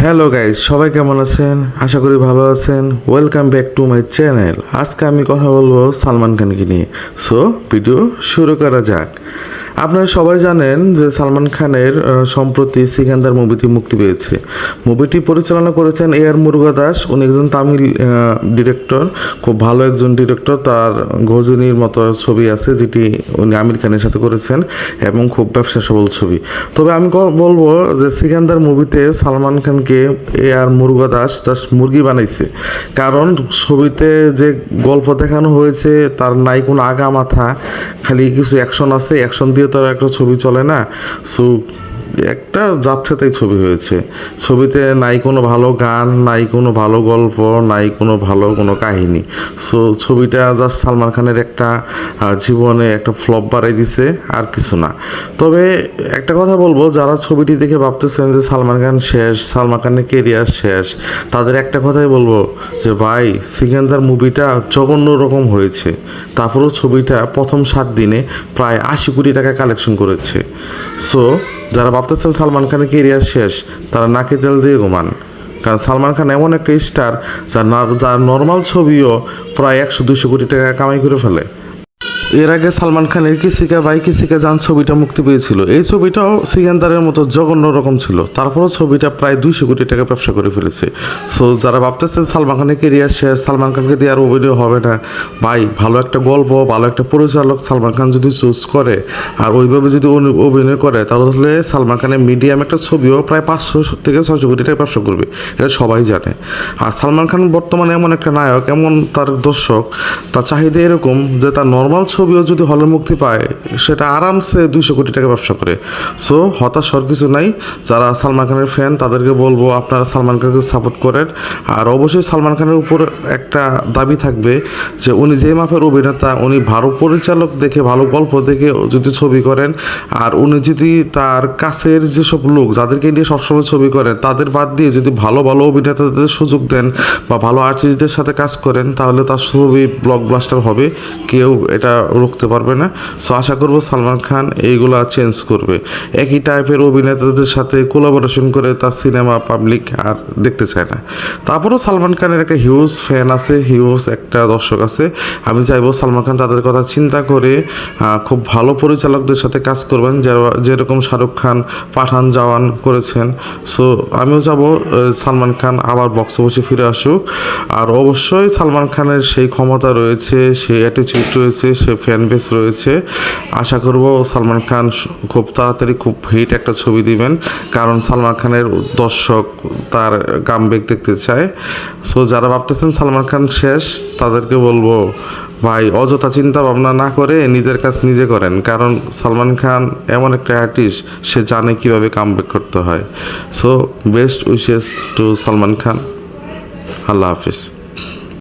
Hello guys, সবাই কেমন আছেন? আশা করি ভালো আছেন। Welcome back to my channel. আজকে আমি কথা বলবো সালমান খানকে নিয়ে। সো ভিডিও শুরু করা যাক। আপনারা সবাই জানেন যে সালমান খানের সম্প্রতি সিকান্দার মুভিটি মুক্তি পেয়েছে। মুভিটি পরিচালনা করেছেন এআর মুরুগাদাস। উনি একজন তামিল ডিরেক্টর, খুব ভালো একজন ডিরেক্টর। তার গজনীর মতো ছবি আছে যেটি উনি আমির খানের সাথে করেছেন এবং খুব ব্যবসা সফল ছবি। তবে আমি বলবো যে সিকান্দার মুভিতে সালমান খানকে এআর মুরুগাদাস জাস্ট মুরগি বানাইছে। কারণ ছবিতে যে গল্প দেখানো হয়েছে তার নাই কোনো আগা মাথা, খালি কিছু অ্যাকশন আছে, অ্যাকশন দিয়ে তো আর একটা ছবি চলে না। সো একটা যাচ্ছে তাই ছবি হয়েছে। ছবিতে নাই কোনো ভালো গান, নাই কোনো ভালো গল্প, নাই কোনো ভালো কোনো কাহিনী। সো ছবিটা জাস্ট সালমান খানের একটা জীবনে একটা ফ্লপ বাড়াই দিছে, আর কিছু না। তবে একটা কথা বলবো, যারা ছবিটি দেখে ভাবতেছেন যে সালমান খান শেষ, সালমান খানের কেরিয়ার শেষ, তাদের একটা কথাই বলবো যে ভাই, সিকান্দার মুভিটা জঘন্য রকম হয়েছে। তারপরেও ছবিটা প্রথম 7 দিনে প্রায় 80 কোটি টাকা কালেকশন করেছে। সো যারা ভাবতেছেন সালমান খানের কেরিয়ার শেষ, তারা নাকে তেল দিয়ে ঘুমান। কারণ সালমান খান এমন একটা স্টার যার নর্মাল ছবিও প্রায় 100-200 কোটি টাকা কামাই করে ফেলে। এর আগে সালমান খানের কিসিকা ভাই কিসিকা জান ছবিটা মুক্তি পেয়েছিল। এই ছবিটাও সিকান্দারের মতো জঘন্য রকম ছিল, তারপরও ছবিটা প্রায় 200 কোটি টাকা ব্যবসা করে ফেলেছে। সো যারা ভাবতেছেন সালমান খানের কেরিয়ার শেষ, সালমান খানকে দিয়ে আর অভিনয় হবে না, ভাই ভালো একটা গল্প, ভালো একটা পরিচালক সালমান খান যদি চুজ করে আর ওইভাবে যদি অভিনয় করে, তাহলে সালমান খানের মিডিয়াম একটা ছবিও প্রায় 500-600 কোটি টাকা ব্যবসা করবে। এটা সবাই জানে। আর সালমান খান বর্তমানে এমন একটা নায়ক, এমন তার দর্শক, তার চাহিদা এরকম যে তার নর্মাল ছবিও যদি হলে মুক্তি পায়, সেটা আরামসে 200 কোটি টাকা ব্যবসা করে। সো হতাশ হওয়ার কিছু নাই। যারা সালমান খানের ফ্যান, তাদেরকে বলবো আপনারা সালমান খানকে সাপোর্ট করেন। আর অবশ্যই সালমান খানের উপর একটা দাবি থাকবে যে উনি যে মাপের অভিনেতা, উনি ভালো পরিচালক দেখে, ভালো গল্প দেখে যদি ছবি করেন, আর উনি যদি তার কাছের যেসব লোক যাদেরকে নিয়ে সবসময় ছবি করেন তাদের বাদ দিয়ে যদি ভালো ভালো অভিনেতাদের সুযোগ দেন বা ভালো আর্টিস্টদের সাথে কাজ করেন, তাহলে তার ছবি ব্লকবাস্টার হবে, কেউ এটা রুখতে পারবে না। সো আশা করবো সালমান খান এইগুলা চেঞ্জ করবে। একই টাইপের অভিনেতাদের সাথে কোলাবোরেশন করে তার সিনেমা পাবলিক আর দেখতে চায় না। তারপরেও সালমান খানের একটা হিউজ ফ্যান আছে, হিউজ একটা দর্শক আছে। আমি চাইবো সালমান খান তাদের কথা চিন্তা করে খুব ভালো পরিচালকদের সাথে কাজ করবেন, যেরকম শাহরুখ খান পাঠান জওয়ান করেছেন। সো আমিও যাবো সালমান খান আবার বক্স অফিসে ফিরে আসুক। আর অবশ্যই সালমান খানের সেই ক্ষমতা রয়েছে, সেই অ্যাটিচিউড রয়েছে, সে ফ্যান বেস রয়েছে। আশা করব সালমান খান খুব তাড়াতাড়ি খুব হিট একটা ছবি দিবেন, কারণ সালমান খানের দর্শক তার কামব্যাক দেখতে চায়। সো যারা ভাবতেছেন সালমান খান শেষ, তাদেরকে বলবো ভাই অযথা চিন্তা ভাবনা না করে নিজের কাজ নিজে করেন। কারণ সালমান খান এমন একটা আর্টিস্ট, সে জানে কীভাবে কামব্যাক করতে হয়। So best wishes to Salman Khan. Allah Hafiz.